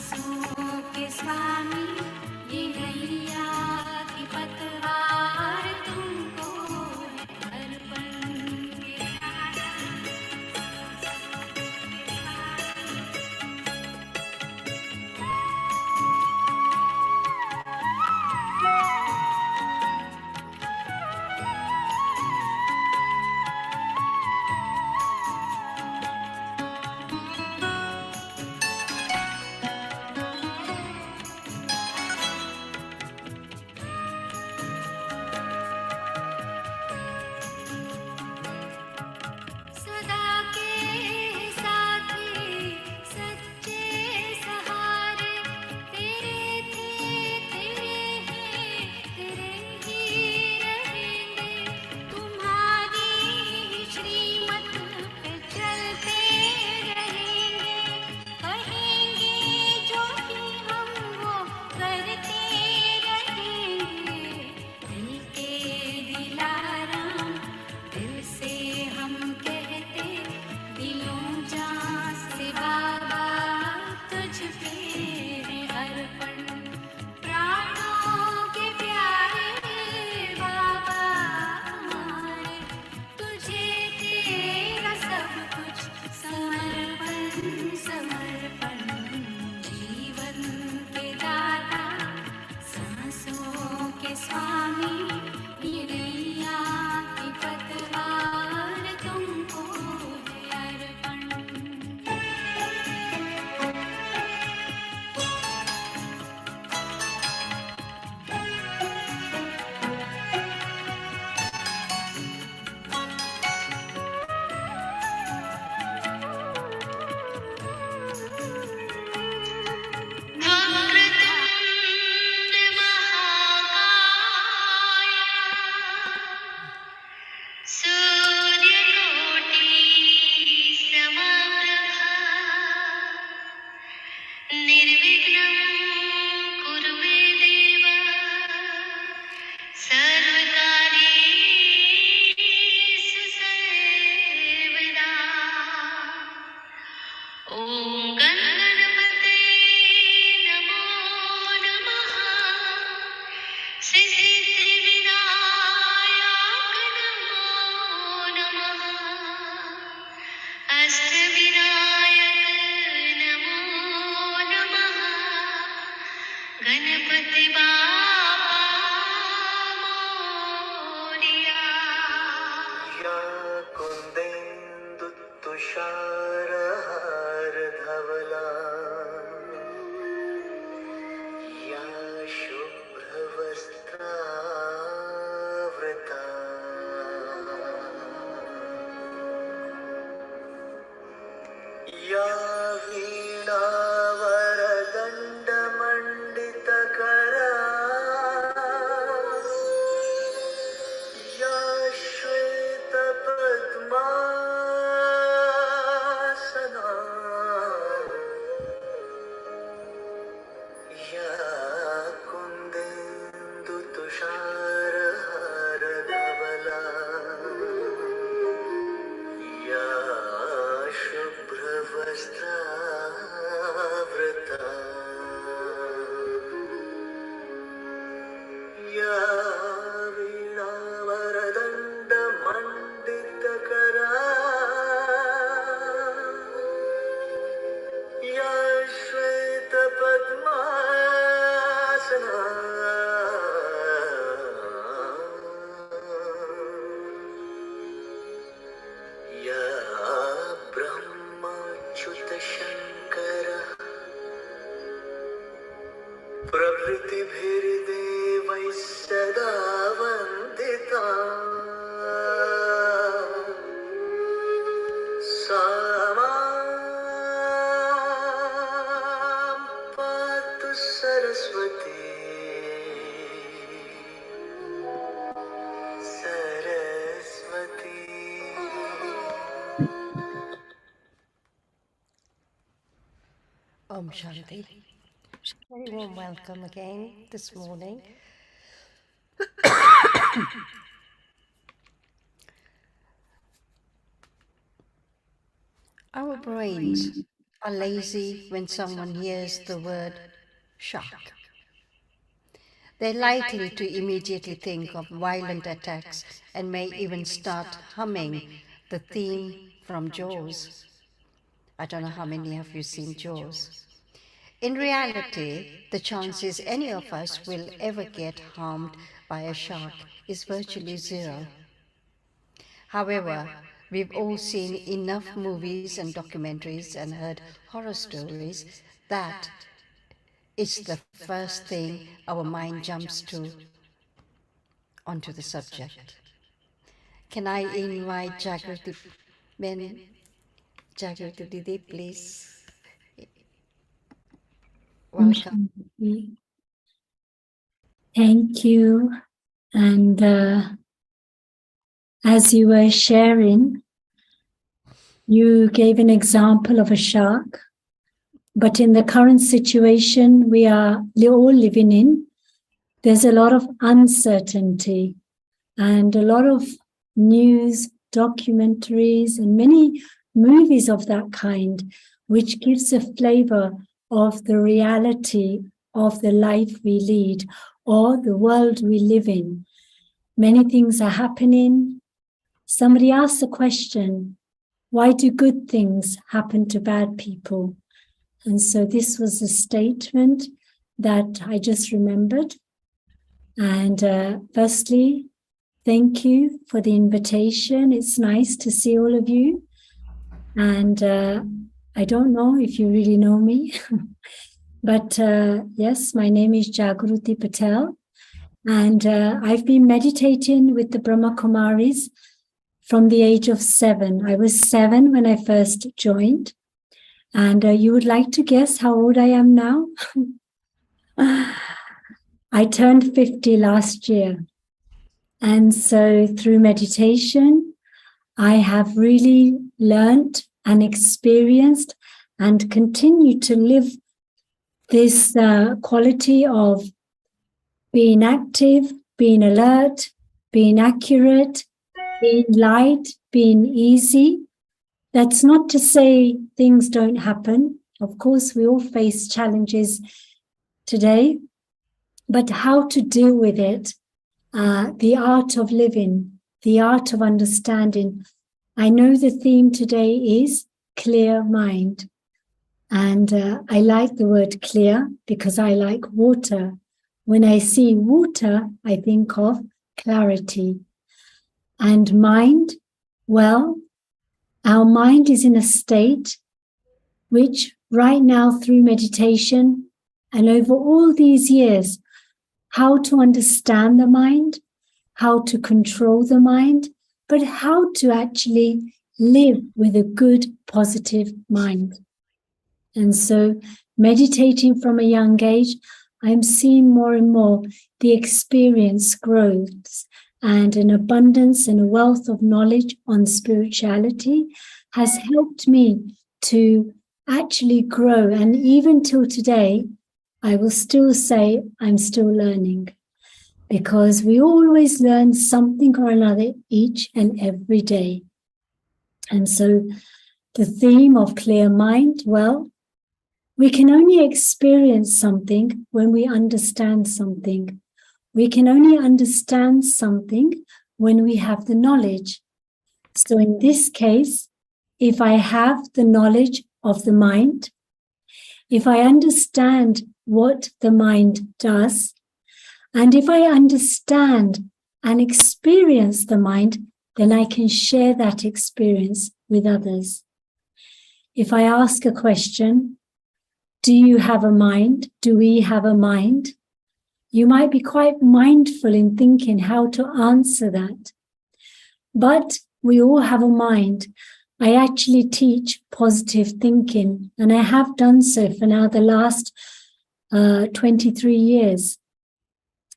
सांसों के स्वामी ये नैया की पतवार तुमको है अर्पण। सदा के साथी सच्चे सहारे तेरे थे, तेरे हैं, तेरे ही रहेंगे। तुम्हारी श्रीमत पे चलते रहेंगे। कहेंगे जो भी हम वो करते रहेंगे। दिल के दिलाराम दिल से हम कहते, दिलों जान से बाबा तुझ पे है अर्पण। प्राणों के प्यारे बाबा हमारे, तुझे तेरा सब कुछ समर्पण समर्पण। जीवन के दाता सांसों के स्वामी ये नैया की पतवार तुमको है अर्पण। वक्रतुंड महाकाय सूर्यकोटि समप्रभा निर्विघ्नं कुरु मे देव सर्वकार्येषु सर्वदा। ॐ गणपते नमो नमः। सिद्धिविनायक नमो नमः। अष्टविनायक नमो नमः। गणपति बाप्पा मोरया। या कुन्देन्दु तुषारहार धवला या शुभ्रवस्त्रावृता या वीणावरदण्डमण्डितकरा या श्वेतपद्मासना या कुन्देन्दुतुषारहारधवला या शुभ्रवस्त्रावृता या वीणावरदण्डमण्डितकरा या श्वेतपद्मासना या ब्रह्मच्युतशङ्करः प्रभृतिभिर्देवैः सदा वन्दिता सा मां पातु Saraswati Saraswati. Om Shanti. Very warm welcome again this morning. Our brains are lazy when someone hears the word shark. They're likely to immediately think of violent attacks and may even start humming the theme from Jaws. I don't know how many of you seen Jaws. In reality, the chances any of us will ever get harmed by a shark is virtually zero. However, we've all seen enough movies and documentaries and heard horror stories that it's the first thing our mind jumps to onto the subject. Can I invite Jagrati Didi, please? Welcome. Thank you. And as you were sharing, you gave an example of a shark. But in the current situation we are all living in, there's a lot of uncertainty and a lot of news, documentaries, and many movies of that kind, which gives a flavor of the reality of the life we lead or the world we live in. Many things are happening. Somebody asked the question, why do good things happen to bad people? And so this was a statement that I just remembered. And firstly, thank you for the invitation. It's nice to see all of you. And I don't know if you really know me, but yes, my name is Jagruti Patel. And I've been meditating with the Brahma Kumaris from the age of 7. I was 7 when I first joined. And you would like to guess how old I am now? I turned 50 last year. And so through meditation, I have really learned and experienced and continue to live this quality of being active, being alert, being accurate, being light, being easy. That's not to say things don't happen. Of course, we all face challenges today, but how to deal with it, the art of living, the art of understanding. I know the theme today is clear mind. And I like the word clear because I like water. When I see water, I think of clarity. And mind, well, our mind is in a state which right now through meditation and over all these years, how to understand the mind, how to control the mind, but how to actually live with a good, positive mind. And so meditating from a young age, I'm seeing more and more the experience grows and an abundance and a wealth of knowledge on spirituality has helped me to actually grow. And even till today, I will still say I'm still learning because we always learn something or another each and every day. And so the theme of clear mind, well, we can only experience something when we understand something. We can only understand something when we have the knowledge. So in this case, if I have the knowledge of the mind, if I understand what the mind does, and if I understand and experience the mind, then I can share that experience with others. If I ask a question, do you have a mind? Do we have a mind? You might be quite mindful in thinking how to answer that. But we all have a mind. I actually teach positive thinking, and I have done so for now the last 23 years.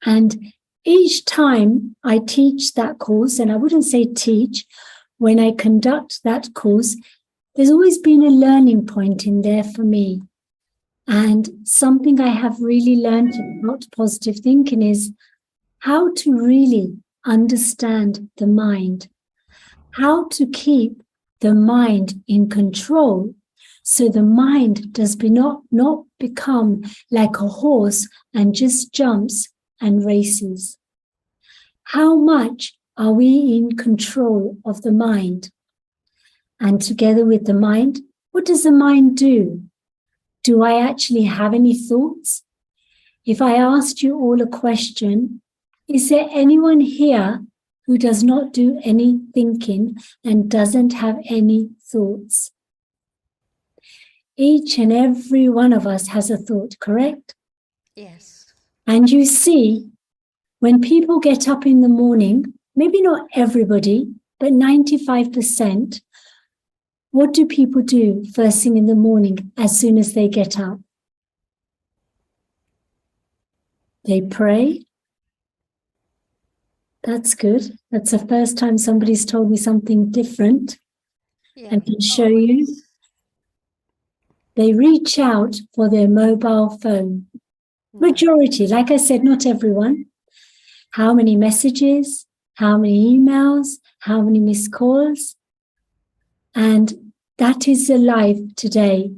And each time I teach that course, and I wouldn't say teach, when I conduct that course, there's always been a learning point in there for me. And something I have really learned about positive thinking is how to really understand the mind, how to keep the mind in control So the mind does not become like a horse and just jumps and races. How much are we in control of the mind? And together with the mind, what does the mind do? Do I actually have any thoughts? If I asked you all a question, is there anyone here who does not do any thinking and doesn't have any thoughts? Each and every one of us has a thought, correct? Yes. And you see, when people get up in the morning, maybe not everybody, but 95%, what do people do first thing in the morning as soon as they get up? They pray. That's good. That's the first time somebody's told me something different. Yeah. I can show you. They reach out for their mobile phone. Majority, like I said, not everyone. How many messages? How many emails? How many missed calls? And that is the life today.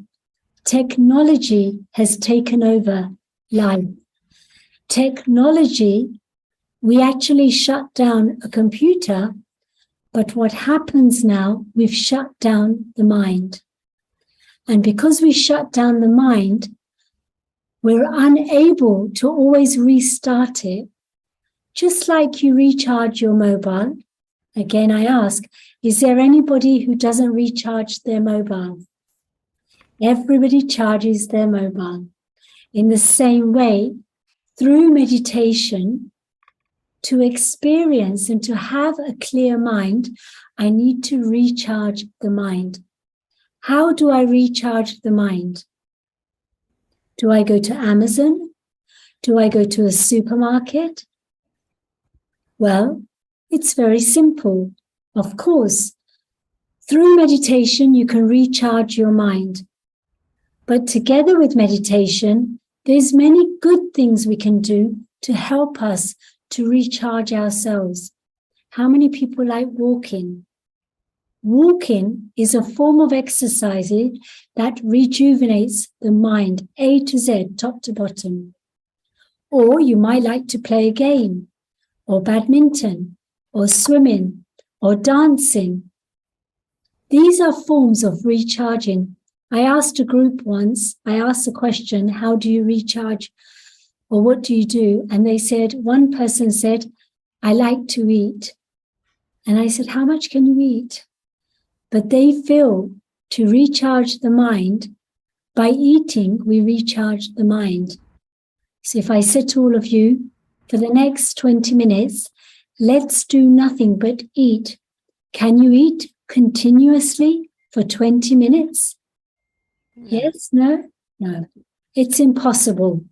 Technology has taken over life. Technology, we actually shut down a computer, but what happens now, we've shut down the mind. And because we shut down the mind, we're unable to always restart it. Just like you recharge your mobile. Again, I ask, is there anybody who doesn't recharge their mobile? Everybody charges their mobile. In the same way, through meditation, to experience and to have a clear mind, I need to recharge the mind. How do I recharge the mind? Do I go to Amazon? Do I go to a supermarket? Well, it's very simple. Of course, through meditation, you can recharge your mind. But together with meditation, there's many good things we can do to help us to recharge ourselves. How many people like walking? Walking is a form of exercise that rejuvenates the mind, A to Z, top to bottom. Or you might like to play a game, or badminton, or swimming, or dancing. These are forms of recharging. I asked a group once, I asked the question, how do you recharge? Or what do you do? And they said, one person said, I like to eat. And I said, how much can you eat? But they feel to recharge the mind, by eating, we recharge the mind. So if I said to all of you, for the next 20 minutes, let's do nothing but eat. Can you eat continuously for 20 minutes? No. Yes, no? No. It's impossible.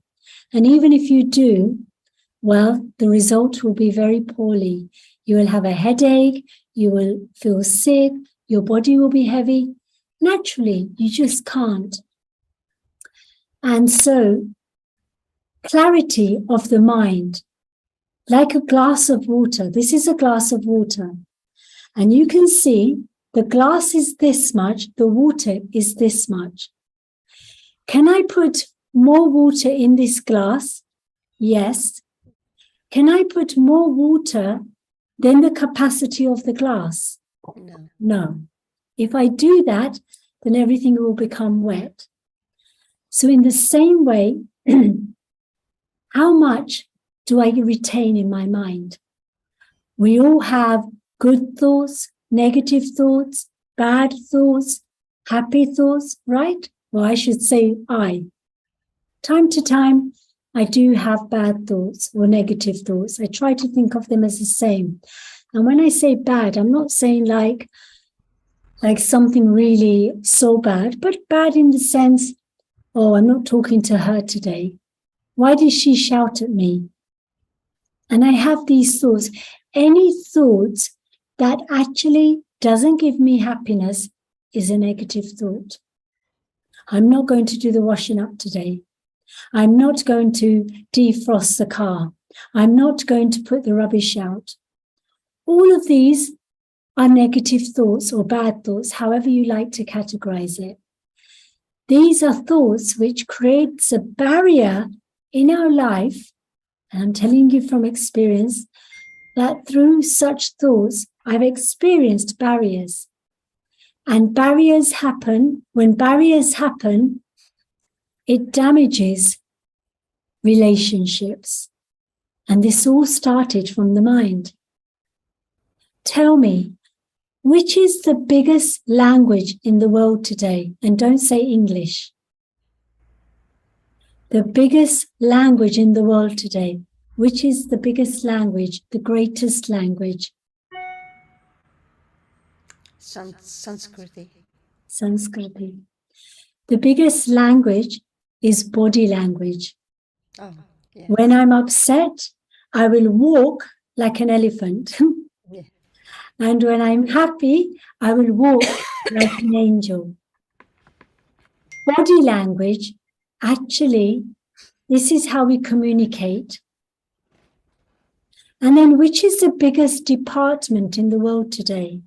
And even if you do, well, the result will be very poorly. You will have a headache, you will feel sick, your body will be heavy. Naturally, you just can't. And so, clarity of the mind, like a glass of water. This is a glass of water. And you can see the glass is this much, the water is this much. Can I put more water in this glass? Yes. Can I put more water than the capacity of the glass? No. No. If I do that, then everything will become wet. So in the same way, how much do I retain in my mind? We all have good thoughts, negative thoughts, bad thoughts, happy thoughts, right? Well, I should say I. Time to time, I do have bad thoughts or negative thoughts. I try to think of them as the same. And when I say bad, I'm not saying like something really so bad, but bad in the sense, oh, I'm not talking to her today. Why did she shout at me? And I have these thoughts. Any thoughts that actually doesn't give me happiness is a negative thought. I'm not going to do the washing up today. I'm not going to defrost the car. I'm not going to put the rubbish out. All of these are negative thoughts or bad thoughts, however you like to categorize it. These are thoughts which creates a barrier in our life. And I'm telling you from experience that through such thoughts, I've experienced barriers. And barriers happen. When barriers happen, it damages relationships. And this all started from the mind. Tell me, which is the biggest language in the world today? And don't say English. The biggest language in the world today. Which is the biggest language, the greatest language? Sanskriti. Sanskriti. The biggest language is body language. Oh, yes. When I'm upset, I will walk like an elephant. Yeah. And when I'm happy, I will walk like an angel. Body language, actually, this is how we communicate. And then which is the biggest department in the world today?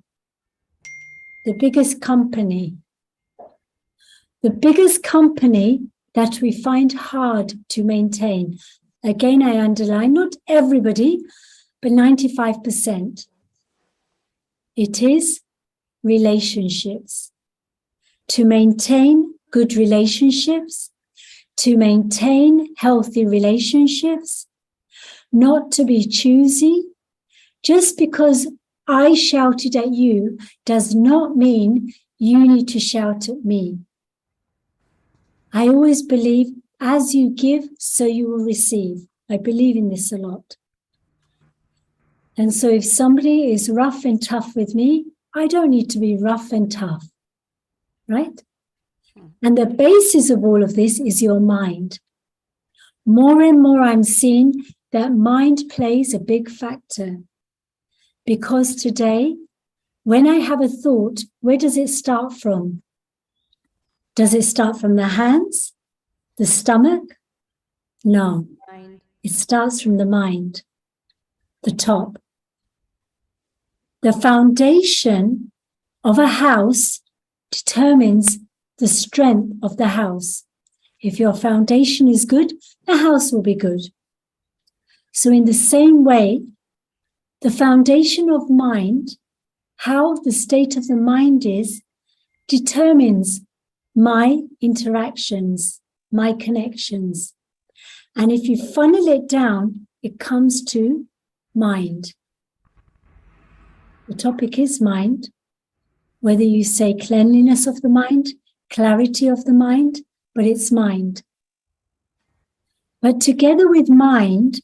The biggest company. The biggest company that we find hard to maintain. Again, I underline, not everybody, but 95%. It is relationships. To maintain good relationships, to maintain healthy relationships, not to be choosy. Just because I shouted at you does not mean you need to shout at me. I always believe as you give, so you will receive. I believe in this a lot. And so if somebody is rough and tough with me, I don't need to be rough and tough, right? And the basis of all of this is your mind. More and more I'm seeing that mind plays a big factor. Because today, when I have a thought, where does it start from? Does it start from the hands, the stomach? No, Mind. it starts from the mind, the top. The foundation of a house determines the strength of the house. If your foundation is good, the house will be good. So in the same way, the foundation of mind, how the state of the mind is, determines my interactions, my connections. And if you funnel it down, it comes to mind. The topic is mind. Whether you say cleanliness of the mind, clarity of the mind, but it's mind. But together with mind,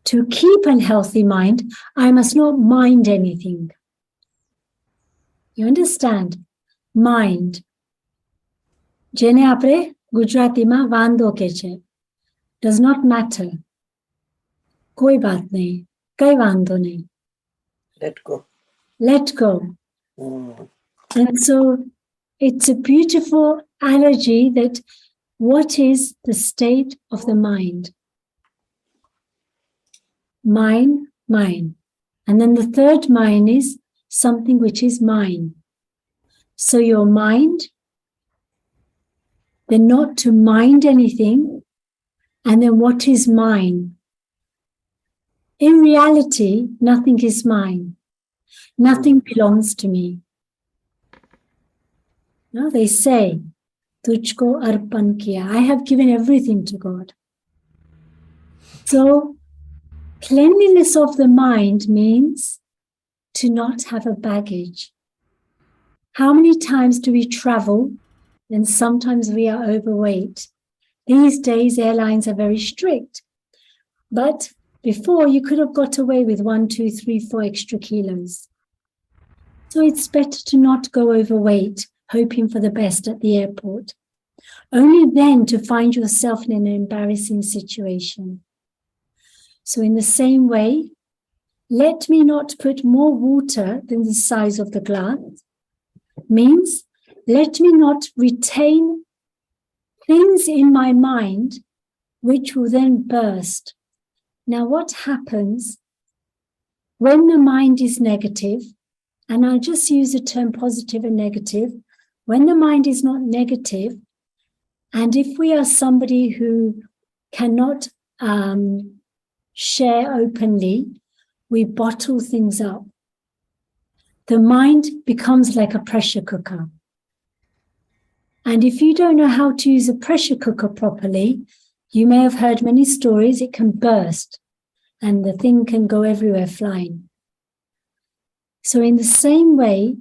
to keep a healthy mind, I must not mind anything. You understand? Mind. Jene apre Gujarati ma vando ke che. Does not matter. Koi baat nahi. Kai vando nahi. Let go. Let go. Mm. And so it's a beautiful analogy that what is the state of the mind? Mine, mine. And then the third mine is something which is mine. So your mind, then not to mind anything, and then what is mine? In reality, nothing is mine. Nothing belongs to me. No, they say, Tujhko arpan kiya. I have given everything to God. So, cleanliness of the mind means to not have a baggage. How many times do we travel and sometimes we are overweight? These days, airlines are very strict. But before, you could have got away with 1, 2, 3, 4 extra kilos. So it's better to not go overweight, hoping for the best at the airport. Only then to find yourself in an embarrassing situation. So in the same way, let me not put more water than the size of the glass. Means, let me not retain things in my mind which will then burst. Now, what happens when the mind is negative, and I'll just use the term positive and negative, when the mind is not negative, and if we are somebody who cannot share openly, we bottle things up. The mind becomes like a pressure cooker. And if you don't know how to use a pressure cooker properly, you may have heard many stories, it can burst and the thing can go everywhere flying. So in the same way,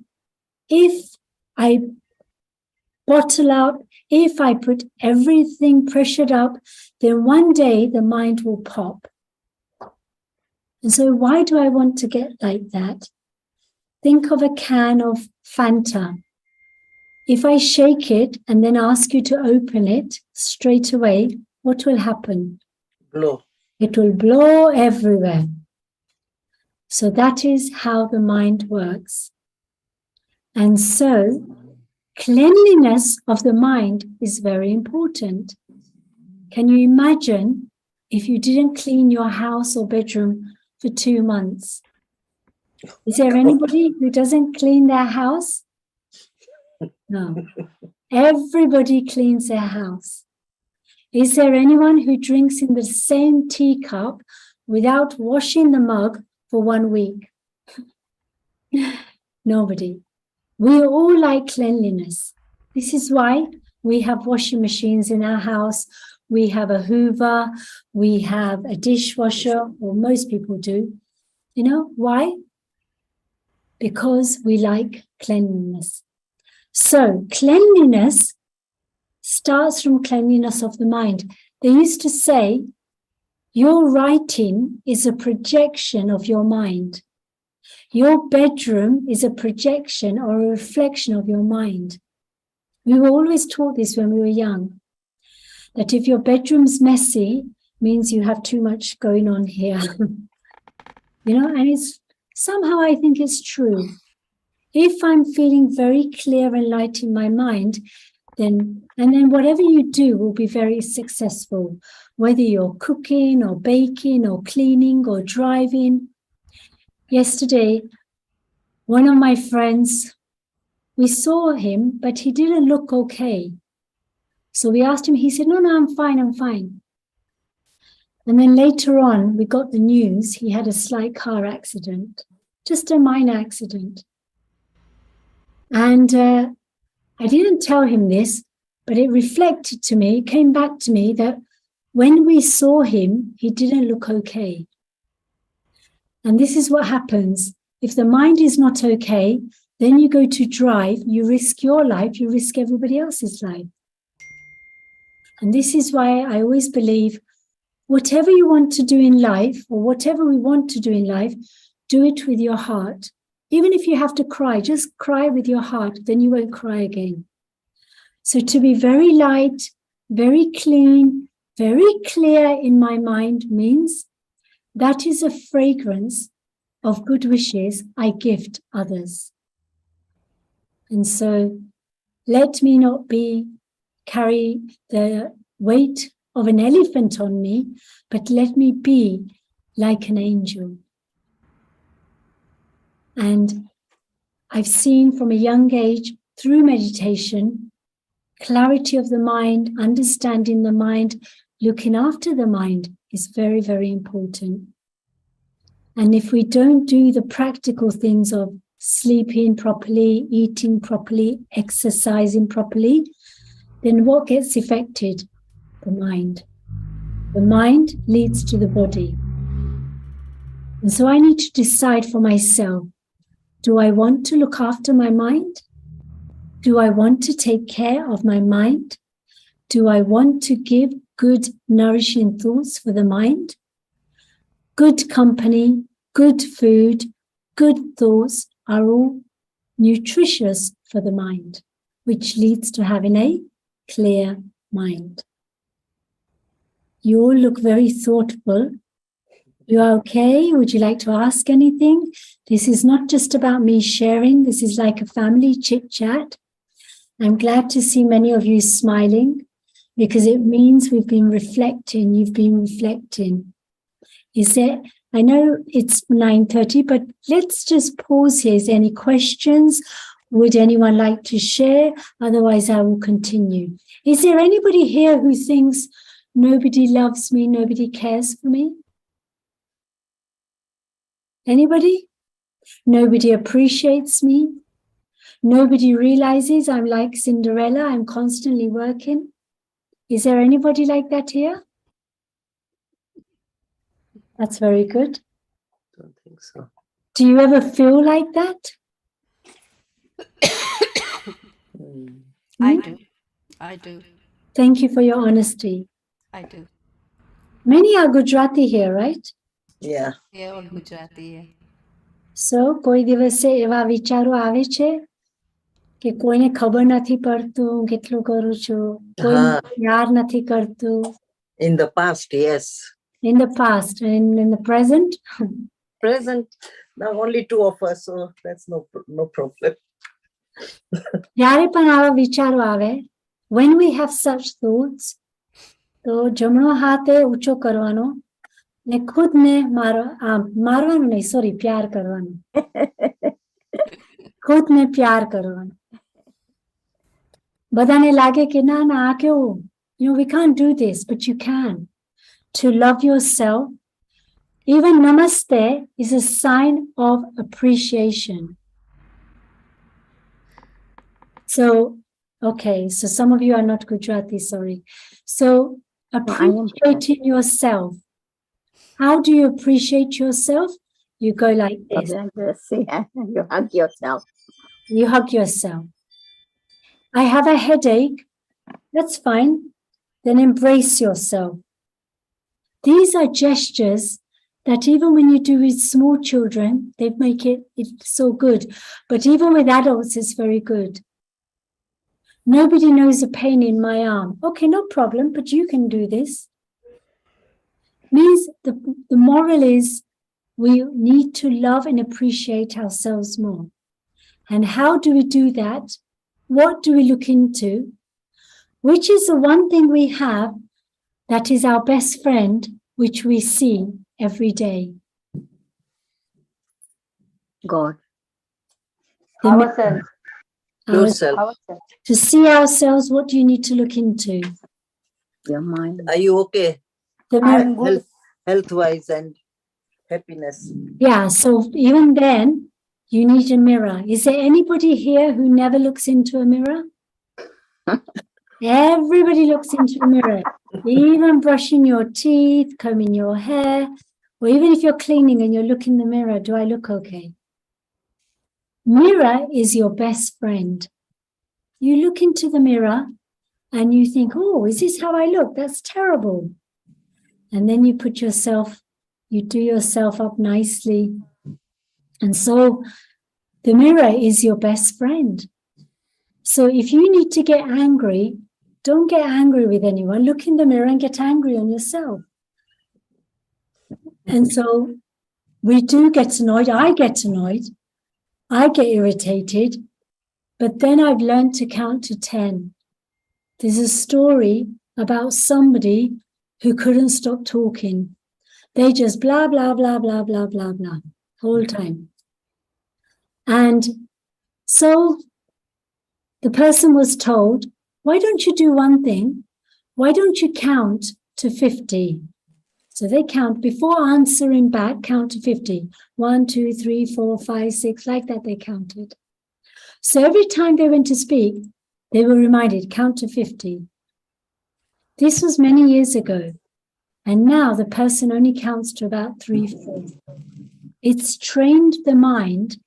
if I bottle up, if I put everything pressured up, then one day the mind will pop. And so why do I want to get like that? Think of a can of Fanta. If I shake it and then ask you to open it straight away, what will happen? Blow. It will blow everywhere. So that is how the mind works. And so cleanliness of the mind is very important. Can you imagine if you didn't clean your house or bedroom for 2 months? Is there anybody who doesn't clean their house? No. Everybody cleans their house. Is there anyone who drinks in the same teacup without washing the mug for 1 week? Nobody. We all like cleanliness. This is why we have washing machines in our house. We have a Hoover. We have a dishwasher, or most people do. You know why? Because we like cleanliness. So cleanliness starts from cleanliness of the mind. They used to say, your writing is a projection of your mind. Your bedroom is a projection or a reflection of your mind. We were always taught this when we were young, that if your bedroom's messy, means you have too much going on here. And it's somehow I think it's true. If I'm feeling very clear and light in my mind, then whatever you do will be very successful, whether you're cooking or baking or cleaning or driving. Yesterday, one of my friends, we saw him, but he didn't look okay. So we asked him, he said, no, I'm fine. And then later on, we got the news, he had a slight car accident, just a minor accident. And I didn't tell him this, but it reflected to me, it came back to me that when we saw him, he didn't look okay. And this is what happens. If the mind is not okay, then you go to drive, you risk your life, you risk everybody else's life. And this is why I always believe whatever you want to do in life, or whatever we want to do in life, do it with your heart. Even if you have to cry, just cry with your heart, then you won't cry again. So to be very light, very clean, very clear in my mind means that is a fragrance of good wishes I gift others. And so let me not carry the weight of an elephant on me, but let me be like an angel. And I've seen from a young age through meditation, clarity of the mind, understanding the mind, looking after the mind is very, very important. And if we don't do the practical things of sleeping properly, eating properly, exercising properly, then what gets affected? The mind. The mind leads to the body. And so I need to decide for myself, do I want to look after my mind? Do I want to take care of my mind? Do I want to give good, nourishing thoughts for the mind? Good company, good food, good thoughts are all nutritious for the mind, which leads to having a clear mind. You all look very thoughtful. You are okay? Would you like to ask anything? This is not just about me sharing. This is like a family chit chat. I'm glad to see many of you smiling because it means we've been reflecting. You've been reflecting. I know it's 9:30, but let's just pause here. Is there any questions Would anyone like to share? Otherwise, I will continue. Is there anybody here who thinks nobody loves me, nobody cares for me? Anybody? Nobody appreciates me? Nobody realizes I'm like Cinderella, I'm constantly working? Is there anybody like that here? That's very good. Don't think so. Do you ever feel like that? Mm. I do. Thank you for your honesty. I do. Many are Gujarati here, right? Yeah. Yeah, all Gujarati. Yeah. So, કોઈ દિવસે એવા વિચારો આવે છે કે કોઈને ખબર નથી પડતું કેટલું કરું છું, કોઈ હા. પ્યાર નથી કરતું. In the past, yes. In the past and in the present, Present, now only two of us, so that's no problem. જ્યારે પણ આવા વિચારો આવે, when we have such thoughts, તો જમણો હાથે ઊંચો કરવાનો ને ખુદને મારવાનું નહીં, સોરી, પ્યાર કરવાનો. ખુદને પ્યાર કરવાનો. બધાને લાગે કે ના ના આ કેવું, we can't do this, but you can. To love yourself, even namaste is a sign of appreciation. So, okay, so some of you are not Gujarati, sorry. So, appreciating yourself. How do you appreciate yourself? You go like this. You hug yourself. You hug yourself. I have a headache. That's fine. Then embrace yourself. These are gestures that even when you do with small children, they make it so good. But even with adults, it's very good. Nobody knows the pain in my arm. Okay, no problem, but you can do this. Means the moral is we need to love and appreciate ourselves more. And how do we do that? What do we look into? Which is the one thing we have that is our best friend, which we see every day? God. Ourselves. Yourself. Ourselves. To see ourselves, what do you need to look into? Your mind. Are you okay? The mirror. I'm good. Health-wise and happiness. Yeah, so even then, you need a mirror. Is there anybody here who never looks into a mirror? Everybody looks into a mirror. Even brushing your teeth, combing your hair, or even if you're cleaning and you look in the mirror, do I look okay? Mirror is your best friend. You look into the mirror and you think, oh, is this how I look? That's terrible. And then you you do yourself up nicely. And so the mirror is your best friend. So if you need to get angry, don't get angry with anyone. Look in the mirror and get angry on yourself. And so we do get annoyed. I get annoyed. I get irritated. But then I've learned to count to 10. There's a story about somebody who couldn't stop talking. They just blah, blah, blah, blah, blah, blah, blah, whole time. And so the person was told, why don't you do one thing? Why don't you count to 50? So they count, before answering back, count to 50. 1, 2, 3, 4, 5, 6, like that they counted. So every time they went to speak, they were reminded, count to 50. This was many years ago. And now the person only counts to about 3, 4. It's trained the mind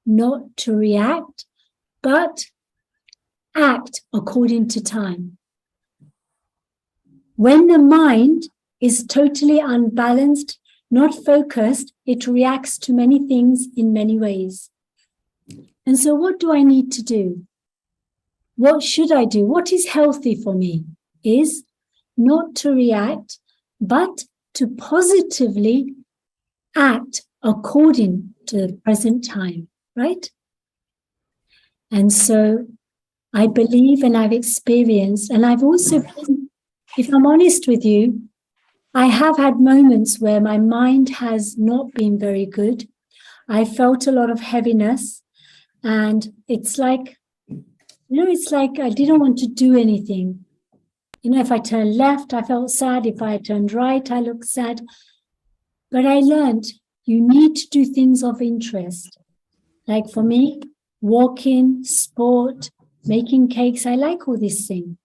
not to react, but act according to time. When the mind is totally unbalanced, not focused, it reacts to many things in many ways. And so what do I need to do? What should I do? What is healthy for me is not to react, but to positively act according to the present time, right? And so I believe, and I've experienced, and I've also been, if I'm honest with you, I have had moments where my mind has not been very good. I felt a lot of heaviness, And it's like, it's like I didn't want to do anything. If I turned left, I felt sad. If I turned right, I looked sad. But I learned you need to do things of interest. Like for me, walking, sport, making cakes, I like all these things.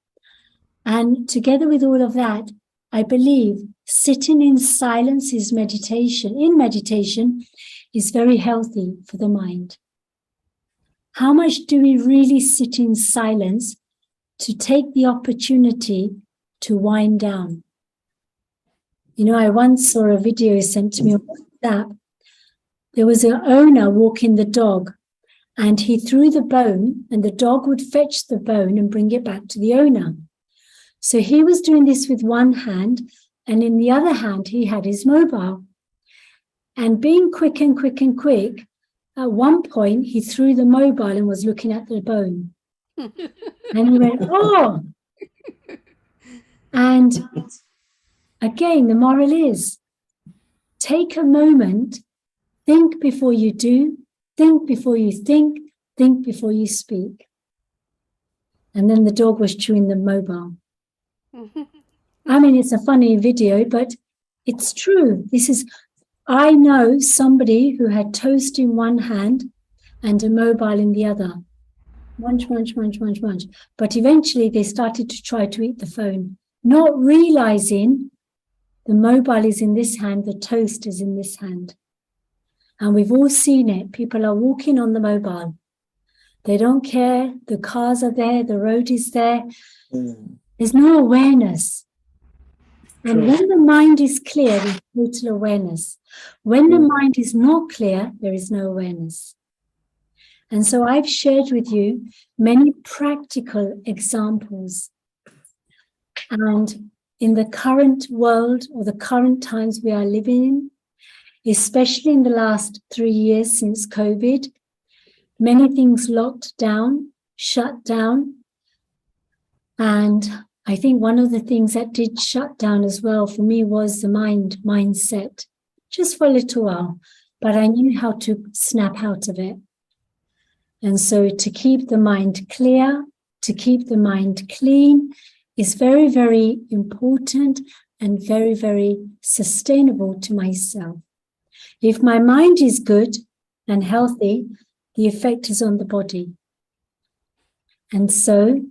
And together with all of that, I believe sitting in silence is meditation. In meditation is very healthy for the mind. How much do we really sit in silence to take the opportunity to wind down? I once saw a video sent to me on WhatsApp. There was an owner walking the dog, and he threw the bone, and the dog would fetch the bone and bring it back to the owner. So he was doing this with one hand, and in the other hand, he had his mobile. And being quick and quick and quick, at one point, he threw the mobile and was looking at the bone. And he went, oh! And again, the moral is, take a moment, think before you do, think before you think before you speak. And then the dog was chewing the mobile. I mean, it's a funny video, but it's true. I know somebody who had toast in one hand and a mobile in the other. Munch. But eventually they started to try to eat the phone, not realizing the mobile is in this hand, the toast is in this hand. And we've all seen it. People are walking on the mobile. They don't care. The cars are there. The road is there. There's no awareness. And when the mind is clear, there's total awareness. When the mind is not clear, there is no awareness. And so I've shared with you many practical examples. And in the current world or the current times we are living in, especially in the last 3 years since COVID, many things locked down, shut down. And I think one of the things that did shut down as well for me was the mindset, just for a little while, but I knew how to snap out of it. And so to keep the mind clear, to keep the mind clean is very, very important and very, very sustainable to myself. If my mind is good and healthy, the effect is on the body. And so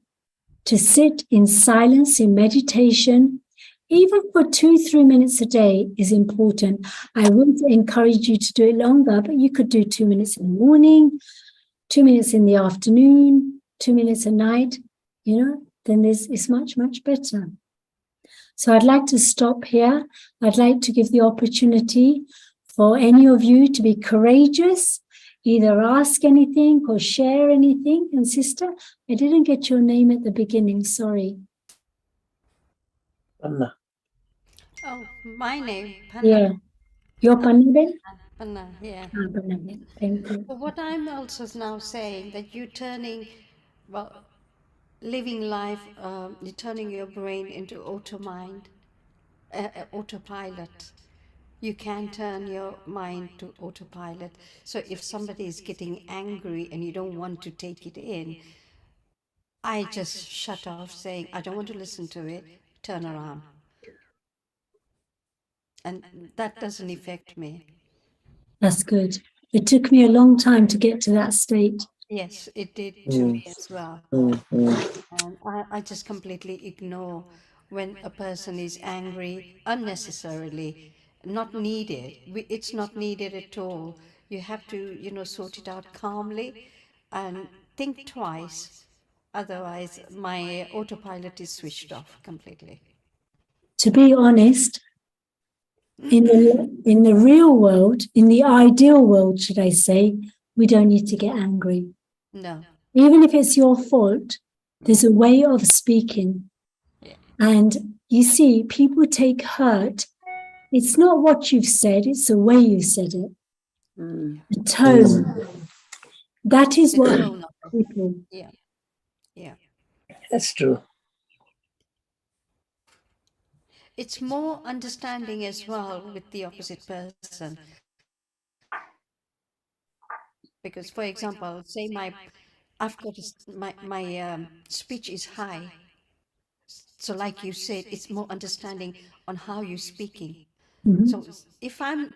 to sit in silence, in meditation, even for 2-3 minutes a day is important. I wouldn't encourage you to do it longer, but you could do 2 minutes in the morning, 2 minutes in the afternoon, 2 minutes at night, then it's much, much better. So I'd like to stop here. I'd like to give the opportunity for any of you to be courageous, either ask anything or share anything. And sister, I didn't get your name at the beginning, sorry. Panna. Oh, my name, Panna. Yeah. Your Panna? Panna, yeah. Panna, thank you. But what I'm also now saying that you're turning, living life, you're turning your brain into autopilot. You can turn your mind to autopilot. So if somebody is getting angry and you don't want to take it in, I just shut off saying, I don't want to listen to it, turn around. And that doesn't affect me. That's good. It took me a long time to get to that state. Yes, it did to me as well. And I just completely ignore when a person is angry unnecessarily, not needed. It's not needed at all. You have to, sort it out calmly and think twice. Otherwise, my autopilot is switched off completely. To be honest, in the real world, in the ideal world, should I say, we don't need to get angry. No. Even if it's your fault, there's a way of speaking. Yeah. And you see, people take hurt. It's not what you've said, it's the way you said it. The tone. That is what people. Yeah. Yeah. That's true. It's more understanding as well with the opposite person. Because, for example, say I've got my speech is high. So, like you said, it's more understanding on how you're speaking. Mhm. So, if I'm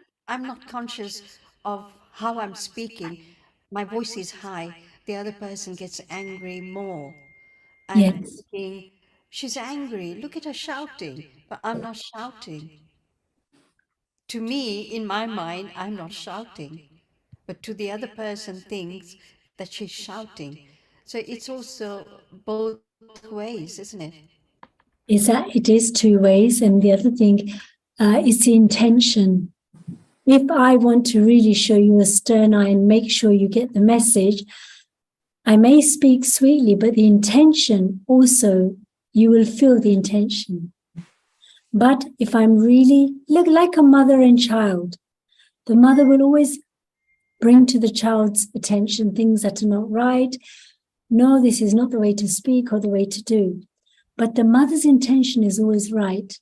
not conscious of how I'm speaking, my voice is high. The other person gets angry more. I'm Yes. thinking, she's angry. Look at her shouting, but I'm not shouting. To me, in my mind, I'm not shouting, but to the other person thinks that she's shouting. So it's also both ways, isn't it? Is that it is two ways. And the other thing is the intention. If I want to really show you a stern eye and make sure you get the message, I may speak sweetly, but the intention also, you will feel the intention. But if I'm really, look like a mother and child, the mother will always bring to the child's attention things that are not right. No, this is not the way to speak or the way to do. But the mother's intention is always right.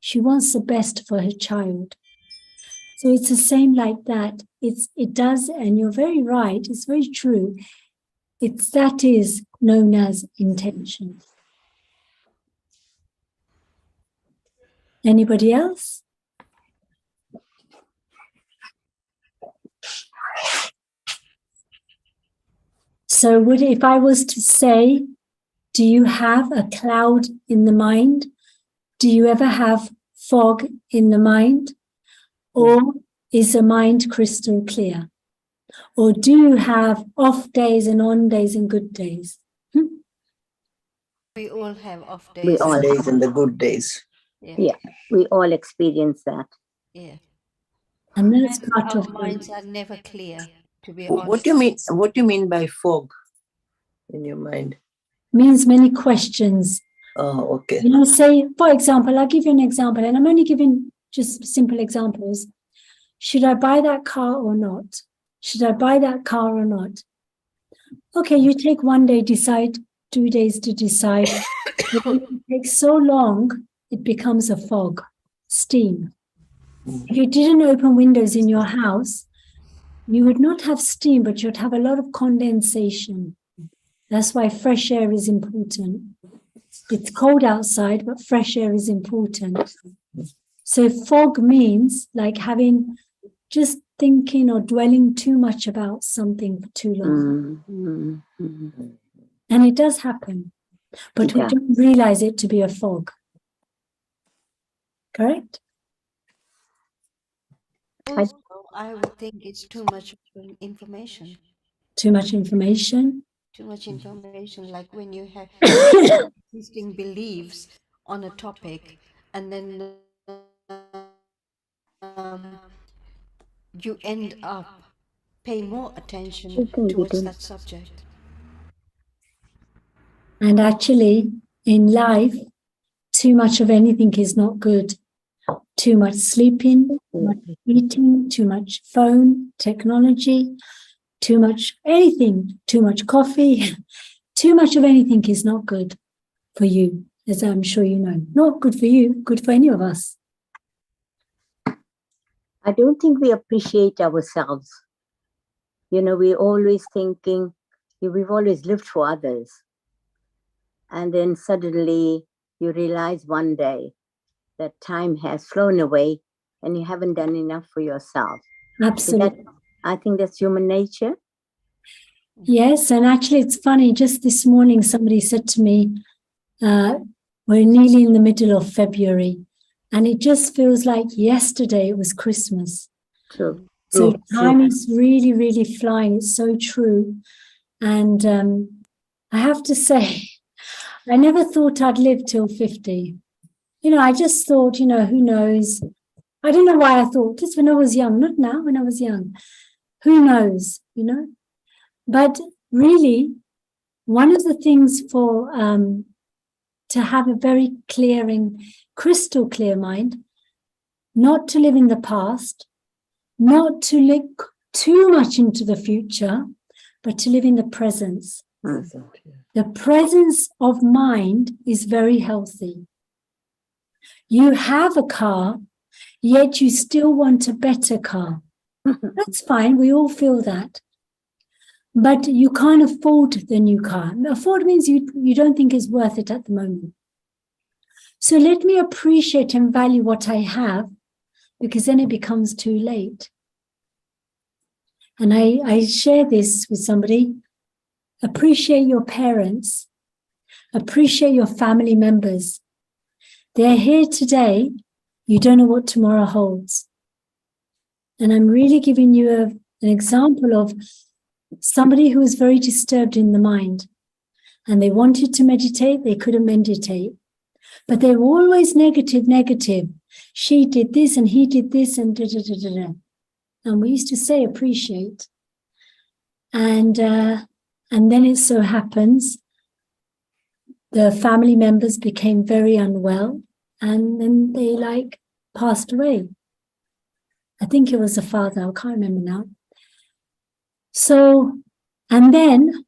She wants the best for her child. So it's the same like that. It does, and you're very right, it's very true. That is known as intention. Anybody else? So if I was to say, do you have a cloud in the mind? Do you ever have fog in the mind? Or is the mind crystal clear? Or do you have off days and on days and good days? We all have off We days. all, Days and the good days. yeah, we all experience that. Yeah. And that's And part our of minds are never clear, to be What honest. do you mean? What do you mean by fog in your mind? means many questions. Oh, okay. You know, say, for example, I'll give you an example, and I'm only giving just simple examples. Should I buy that car or not? Should I buy that car or not? Okay, you take 1 day, decide, 2 days to decide. But if it takes so long, it becomes a fog, steam. If you didn't open windows in your house, you would not have steam, but you'd have a lot of condensation. That's why fresh air is important. It's cold outside, but fresh air is important. So fog means like having just thinking or dwelling too much about something for too long. And it does happen, but we don't realize it to be a fog. Correct? Also, I would think it's too much information. Too much information. Too much information, like when you have existing beliefs on a topic, and then you end up paying more attention towards that subject. And actually, in life, too much of anything is not good. Too much sleeping, too much eating, too much phone, technology, too much anything, too much coffee, too much of anything is not good for you, as I'm sure you know. Not good for you, good for any of us. I don't think we appreciate ourselves. You know, we're always thinking, we've always lived for others. And then suddenly you realize one day that time has flown away and you haven't done enough for yourself. Absolutely. I think that's human nature. Yes, and actually it's funny, just this morning somebody said to me, we're nearly in the middle of February, and it just feels like yesterday it was Christmas. True. So time is really, really flying. It's so true. And I have to say, I never thought I'd live till 50. You know, I just thought, you know, who knows? I don't know why I thought this when I was young, not now, when I was young. Who knows, you know? But really, one of the things for to have a very clearing, crystal clear mind, not to live in the past, not to look too much into the future, but to live in the presence. The presence of mind is very healthy. You have a car, yet you still want a better car. That's fine. We all feel that. but you can't afford the new car. Afford means you don't think it's worth it at the moment. So let me appreciate and value what I have, because then it becomes too late. And I share this with somebody. Appreciate your parents. Appreciate your family members. They're here today. You don't know what tomorrow holds. And I'm really giving you an example of somebody who was very disturbed in the mind. And they wanted to meditate, they couldn't meditate. But they were always negative. She did this and he did this and da-da-da-da-da. And we used to say appreciate. And then it so happens the family members became very unwell, and then they passed away. I think it was the father, I can't remember now. So, and then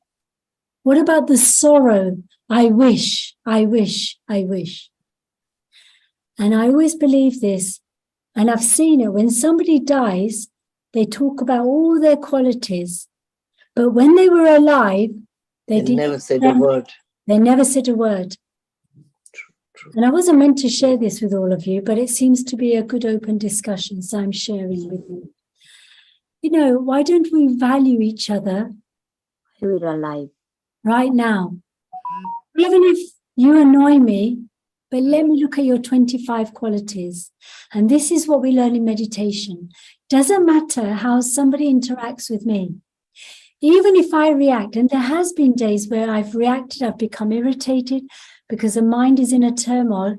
what about the sorrow? I wish. And I always believe this, and I've seen it. When somebody dies, they talk about all their qualities. But when they were alive, they never said a word. They never said a word. True. And I wasn't meant to share this with all of you, but it seems to be a good open discussion, so I'm sharing with you. You know, why don't we value each other? We're alive. Right now. Even if you annoy me, but let me look at your 25 qualities. And this is what we learn in meditation. Doesn't matter how somebody interacts with me. Even if I react, and there has been days where I've reacted, I've become irritated because the mind is in a turmoil,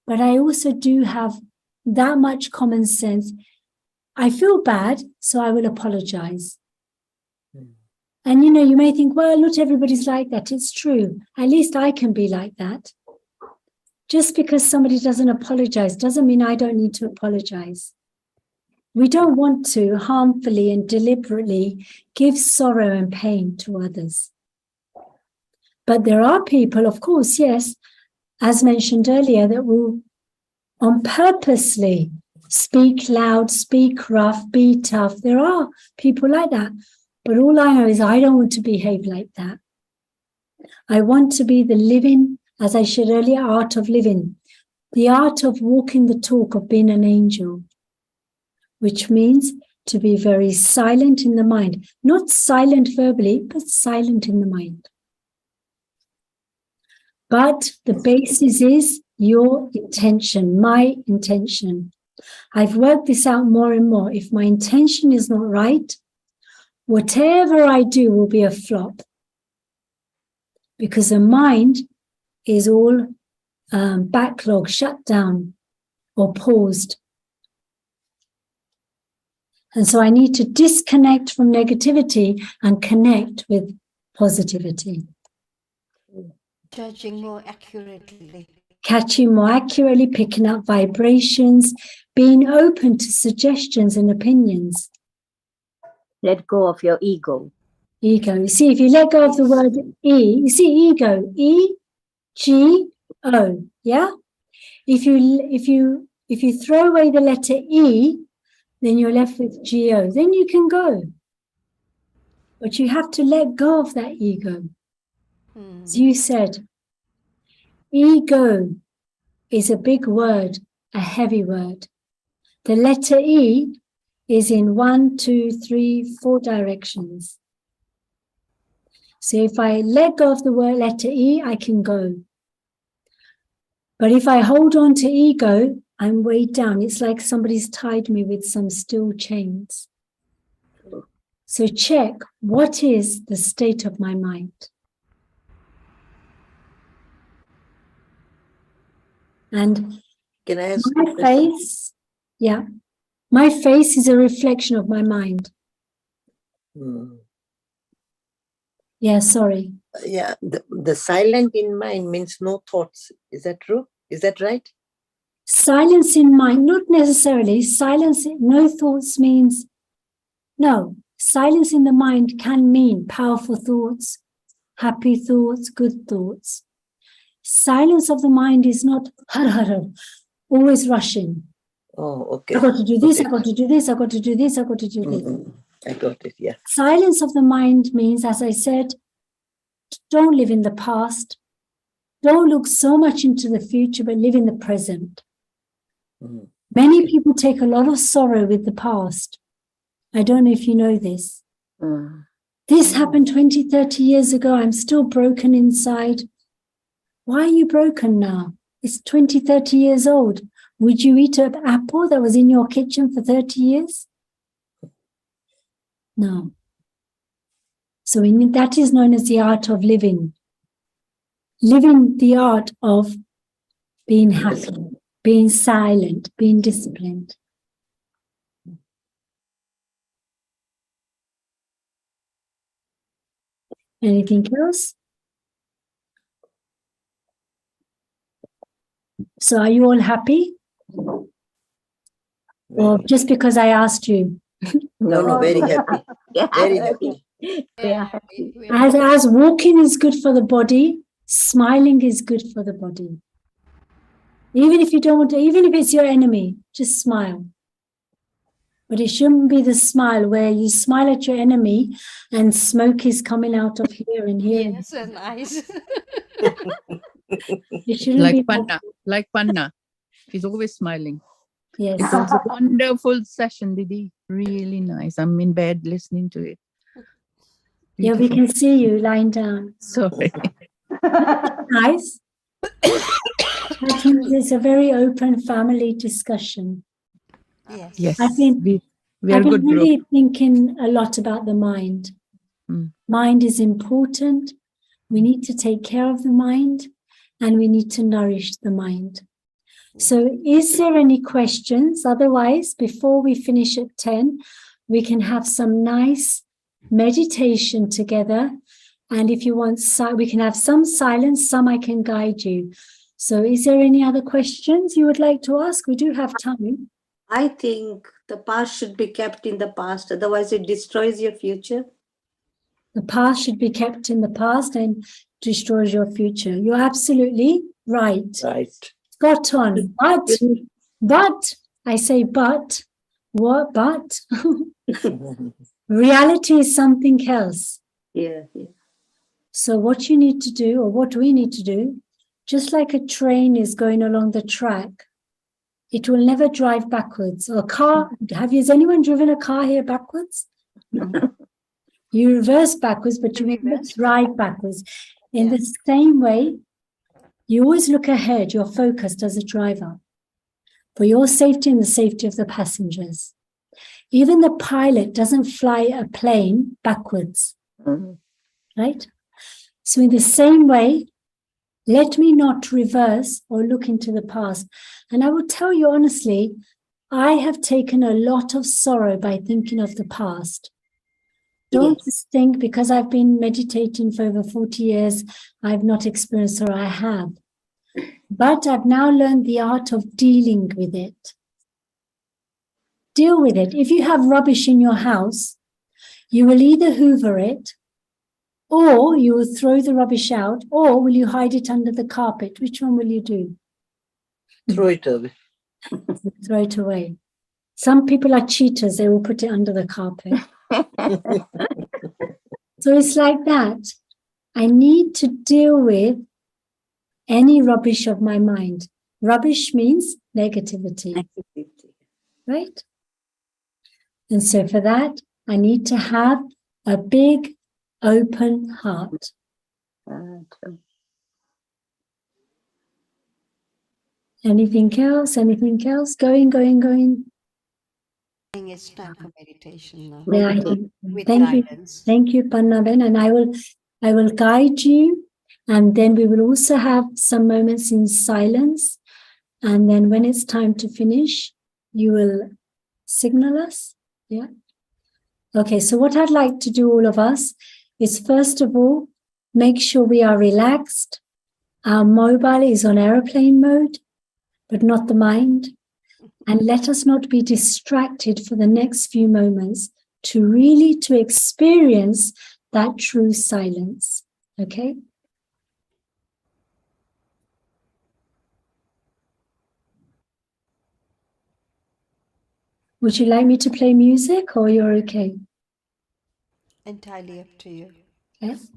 but I also do have that much common sense. I feel bad, so I will apologize. And you know, you may think, well, not everybody's like that. It's true. At least I can be like that. Just because somebody doesn't apologize doesn't mean I don't need to apologize. We don't want to harmfully and deliberately give sorrow and pain to others. But there are people, of course, yes, as mentioned earlier, that will on purposely speak loud, speak rough, be tough. There are people like that. But all I know is I don't want to behave like that. I want to be the living, as I shared earlier, art of living, the art of walking the talk of being an angel, which means to be very silent in the mind, not silent verbally, but silent in the mind. But the basis is your intention, my intention. I've worked this out more and more. If my intention is not right, whatever I do will be a flop, because the mind is all backlogged, shut down, or paused. And so I need to disconnect from negativity and connect with positivity. Judging more accurately. Catching more accurately, picking up vibrations, being open to suggestions and opinions. Let go of your ego. Ego. You see, if you let go of the word E, you see ego, E-G-O, yeah? If you throw away the letter E, then you're left with G-O. Then you can go. But you have to let go of that ego. As you said, ego is a big word, a heavy word. The letter E is in 1, 2, 3, 4 directions. So if I let go of the word letter E, I can go. But if I hold on to ego, I'm weighed down. It's like somebody's tied me with some steel chains. So check, what is the state of my mind? And can I ask my face, yeah, my face is a reflection of my mind. Yeah, sorry. Yeah, the silent in mind means no thoughts. Is that true? Is that right? Silence in mind, not necessarily. Silence, no thoughts means, no. Silence in the mind can mean powerful thoughts, happy thoughts, good thoughts. Silence of the mind is not always rushing. Oh, okay. I've got to do this, Okay. I've got to do this, I've got to do this, I've got to do this. I got it. Yeah. Silence of the mind means, as I said, don't live in the past. Don't look so much into the future, but live in the present. Mm. Many people take a lot of sorrow with the past. I don't know if you know this. Mm. This happened 20, 30 years ago. I'm still broken inside. Why are you broken now? It's 20, 30 years old. Would you eat an apple that was in your kitchen for 30 years? No. So that is known as the art of living. Living the art of being happy, being silent, being disciplined. Anything else? So are you all happy? Or just because I asked you? No, very happy. Yeah. Very happy. Yeah. Happy. As walking is good for the body, smiling is good for the body. Even if you don't want to, even if it's your enemy, just smile. But it shouldn't be the smile where you smile at your enemy and smoke is coming out of here and here. Yes, and eyes. It shouldn't Like be Panna, like Panna. She's always smiling. Yes. It was a wonderful session, Didi. Really nice. I'm in bed listening to it. Yeah, we Beautiful. can see you lying down. Sorry. Nice. That means it's a very open family discussion. Yes. Yes. I've been We are good group. really thinking a lot about the mind. Mm. Mind is important. We need to take care of the mind and we need to nourish the mind. So is there any questions? Otherwise, before we finish at 10, we can have some nice meditation together. And if you want, we can have some silence, some I can guide you. So is there any other questions you would like to ask? We do have time. I think the past should be kept in the past, otherwise it destroys your future. The past should be kept in the past and destroys your future. You're absolutely right. Right. Spot on. But, I say but, what, but? Reality is something else. Yeah. So what you need to do, or what we need to do, just like a train is going along the track, it will never drive backwards. Or a car, has anyone driven a car here backwards? You reverse backwards, but you never drive backwards. In the same way, you always look ahead, you're focused as a driver for your safety and the safety of the passengers. Even the pilot doesn't fly a plane backwards, right? So in the same way, let me not reverse or look into the past. And I will tell you honestly, I have taken a lot of sorrow by thinking of the past. Don't just think because I've been meditating for over 40 years, I've not experienced sorrow. I have. But I've now learned the art of dealing with it. Deal with it. If you have rubbish in your house, you will either hoover it, or you will throw the rubbish out, or will you hide it under the carpet? Which one will you do? Throw it away. Throw it away. Some people are cheaters. They will put it under the carpet. So it's like that. I need to deal with any rubbish of my mind. Rubbish means negativity, right? And so for that, I need to have a big, open heart. Anything else? Anything else? Going. It's time for meditation now. Yeah, With thank you. guidance. Thank you, Pannaben. And I will guide you. And then we will also have some moments in silence. And then when it's time to finish, you will signal us. Yeah. Okay, so what I'd like to do, all of us, is first of all, make sure we are relaxed. Our mobile is on airplane mode, but not the mind. And let us not be distracted for the next few moments to experience that true silence. Okay? Would you like me to play music or you're okay? Entirely up to you. Yes.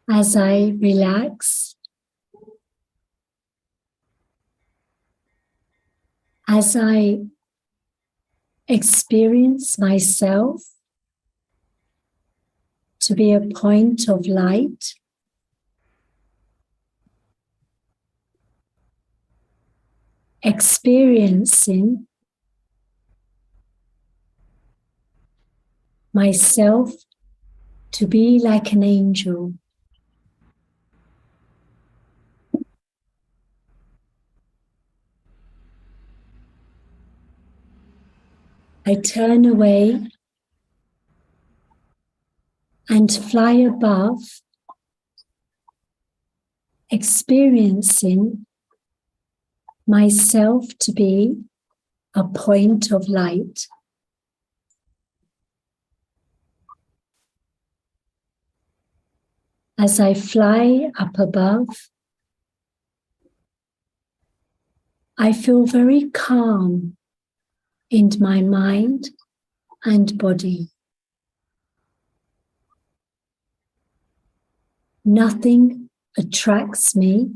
As I relax, as I experience myself to be a point of light, experiencing myself to be like an angel. I turn away and fly above, experiencing myself to be a point of light. As I fly up above, I feel very calm in my mind and body. Nothing attracts me,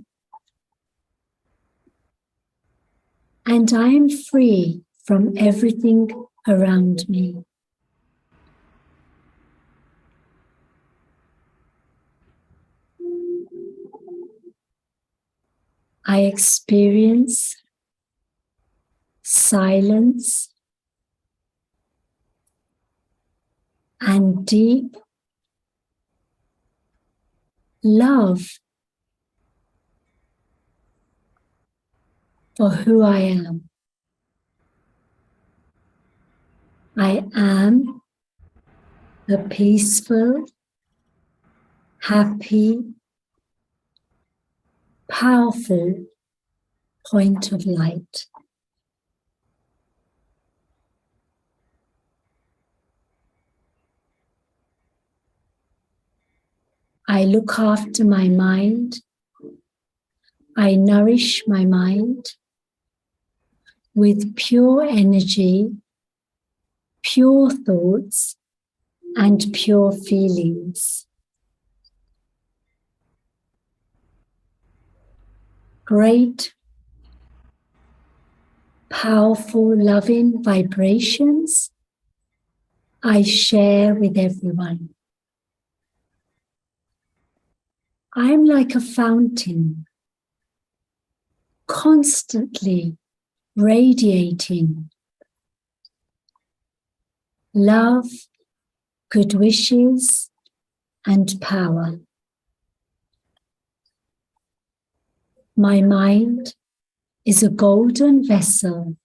and I am free from everything around me. I experience silence and deep love for who I am. I am a peaceful, happy, powerful point of light. I look after my mind. I nourish my mind with pure energy, pure thoughts, and pure feelings. Great, powerful, loving vibrations I share with everyone. I am like a fountain, constantly radiating love, good wishes, and power. My mind is a golden vessel,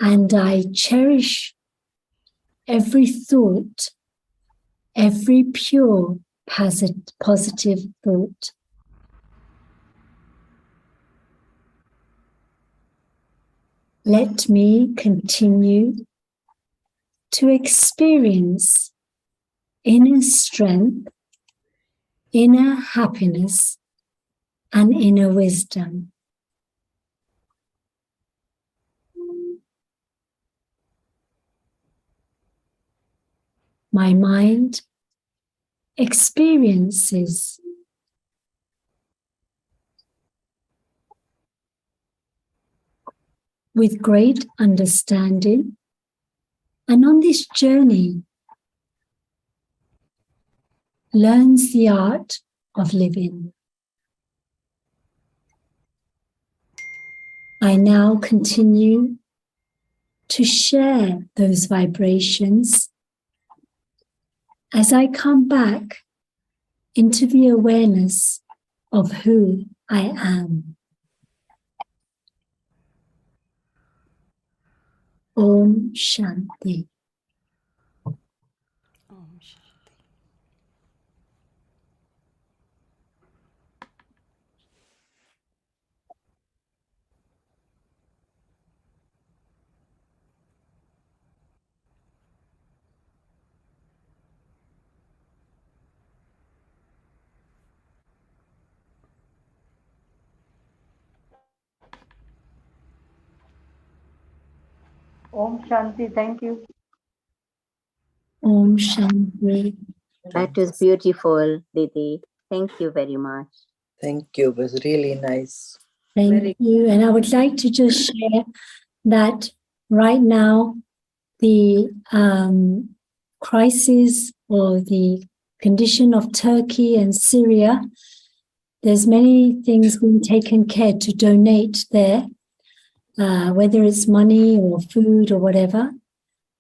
and I cherish every thought, every pure positive thought. Let me continue to experience inner strength, inner happiness, and inner wisdom. My mind experiences with great understanding, and on this journey learns the art of living. I now continue to share those vibrations as I come back into the awareness of who I am. Om Shanti. Om Shanti. Om Shanti, thank you. Om Shanti. That is beautiful, Didi. Thank you very much. Thank you. It was really nice. Thank you. And I would like to just share that right now, the crisis or the condition of Turkey and Syria, there's many things being taken care to donate there, whether it's money or food or whatever.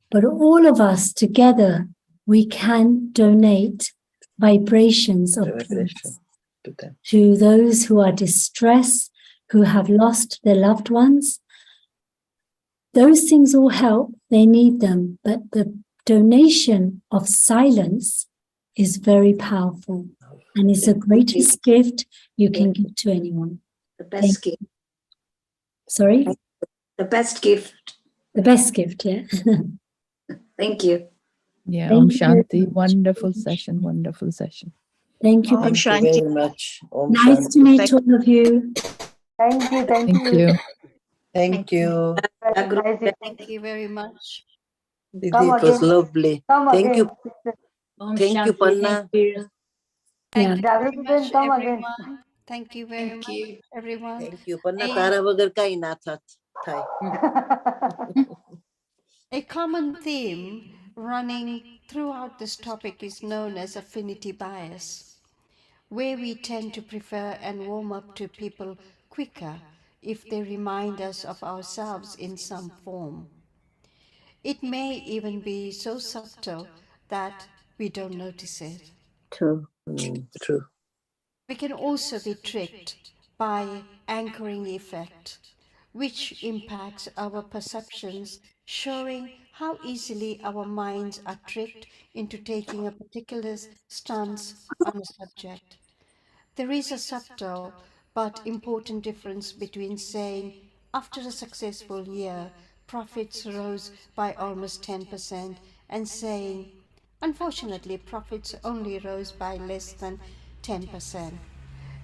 But all of us together, we can donate vibrations of peace To them. to those who are distressed, who have lost their loved ones. Those things all help, they need them, but the donation of silence is very powerful and is the greatest gift you can give to anyone. The best gift. Sorry? The best gift. The best gift, yeah. Thank you. Yeah, Thank Om you very Shanti. much. Wonderful session. Wonderful session. Thank you. Thank you very much. Om Nice to Shanti. meet all of you. Thank you, thank Thank you. you. Thank you. Very nice. Thank you very much. Didi, Come it was again. lovely. Come Thank again. you. Sister. Thank you, Panna. Yeah. Thank you very Jagrati much, Ben, come again. everyone. Thank you very much, everyone. Thank you, Panna. A- Tara wagar kai na that thai. A common theme running throughout this topic is known as affinity bias, where we tend to prefer and warm up to people quicker if they remind us of ourselves in some form. It may even be so subtle that we don't notice it. True. True. We can also be tricked by anchoring effect, which impacts our perceptions, showing how easily our minds are tricked into taking a particular stance on a subject. There is a subtle but important difference between saying, after a successful year, profits rose by almost 10%, and saying, unfortunately, profits only rose by less than 10%.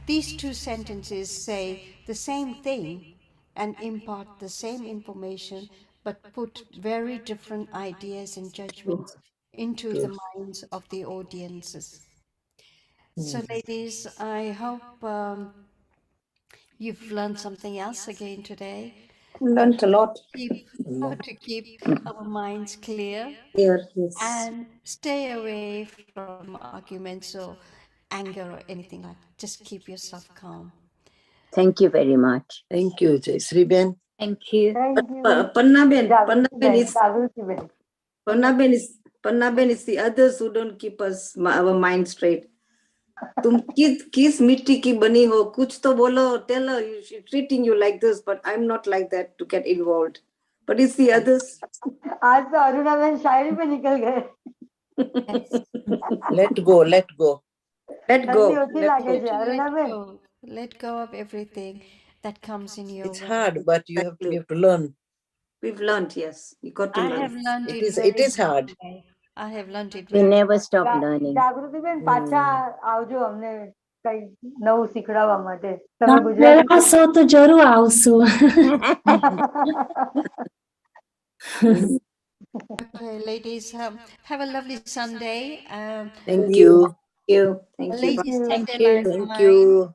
These two sentences say the same thing and impart the same information, but put very different ideas and judgments into the minds of the audiences. So, ladies, I hope you've learned something else again today. Learned a lot. How to keep our minds clear Here, yes. and stay away from arguments or anger or anything like that. Just keep yourself calm. Thank you very much. Thank you, Jaysri Ben. Thank you. Thank you. Panna Ben. Jagrati Ben, Jagrati Ben. Panna Ben is the others who don't keep us our mind straight. तुम किस मिट्टी की बनी हो, कुछ तो बोलो, tell her she's treating you like this, but I'm not like that to get involved. But it's the others. आज तो अरुणा बहन शायरी पे निकल गए. Let go, let go. Let ठंडी go. होती Let लागे go. છે To अरुणा बहन. let go of everything that comes in your It's way. hard, but you have to learn. We've learned, yes. You got to I learn. have learned It it is very hard. today. I have learned it We very never stop learning. જાગૃતિ બેન પાછા આવજો અમને કઈ નવું શીખડાવવા માટે. તમે તમે ગુજરાતી આવશો તો જરૂર આવશું. Okay, ladies, have a lovely Sunday. Thank you. Thank you. Ladies, take Thank their you. life Thank mind. you.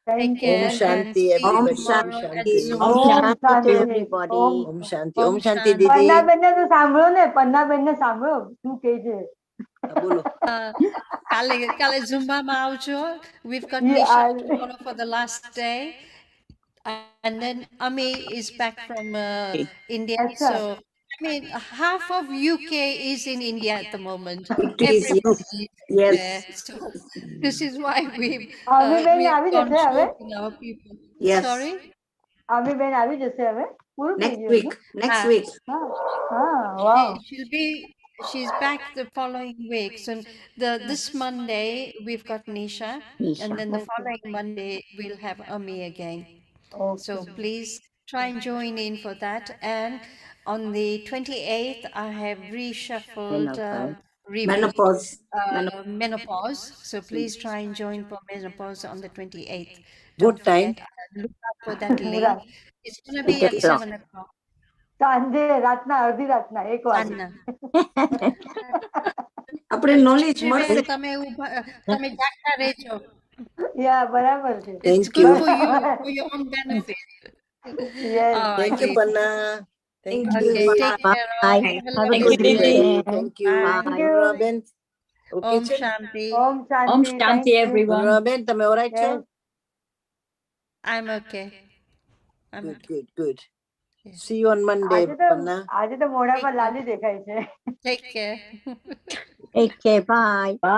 Take Thank care you. Om Shanti, and see you everybody. Om tomorrow at Shanti. Zoom. Om Om Shanti to Shanti. everybody. Om Om Shanti. Om Om Shanti, Shanti. Didi. પન્ના બેન ને તો સાંભળો ને, પન્ના બેન ને સાંભળો શું કહે છે. Bolo. Kale Zumba Maujo. We've got Yeah, Nisha I- tomorrow for the last day. And then Ami is back from India. Acha. So, I mean, half of UK is in India at the moment. It is, Everybody is yes. there. So, this is why Ami બેન we've આવી gone જશે હવે. short in our people. Yes. Sorry? Ami બેન આવી જશે હવે. પૂરું થઈ Next ગયું week. એનું? Next Ah, week. હા હા વાવ. She's back the following week. So this Monday we've got Nisha, Nisha. and then the Okay. following Monday we'll have Ami again. So Okay. please try and join in for that. And on the 28th, I have reshuffled, repeat Menopause. menopause. So please try and join for menopause on the 28th. Good Don't time. forget, look out for that link. Right. It's going to be 8 at o'clock. 7 o'clock. સાંજે રાતના અડધી રાતના 1 વાગે. Anna. આપણે knowledge મળશે. તમે જાગતા રહેજો. યા બરાબર છે. It's Thank good you. for you, for your own benefit. Yes. All right, Thank you, ladies. Panna. Thank Thank you. Okay, take care. Bye. All. Have a lovely good day. weekend. Thank you. Bye. Thank you. Robin. Okay, Om che? Shanti. Om Shanti. Thank you. Robin, tame alright, Yes. cho? I'm okay. I'm Good, okay. good, good. Yes. See you on Monday, Panna. આજે તો મોઢા પર લાલી દેખાય છે. Take care. Take care. Bye. Bye.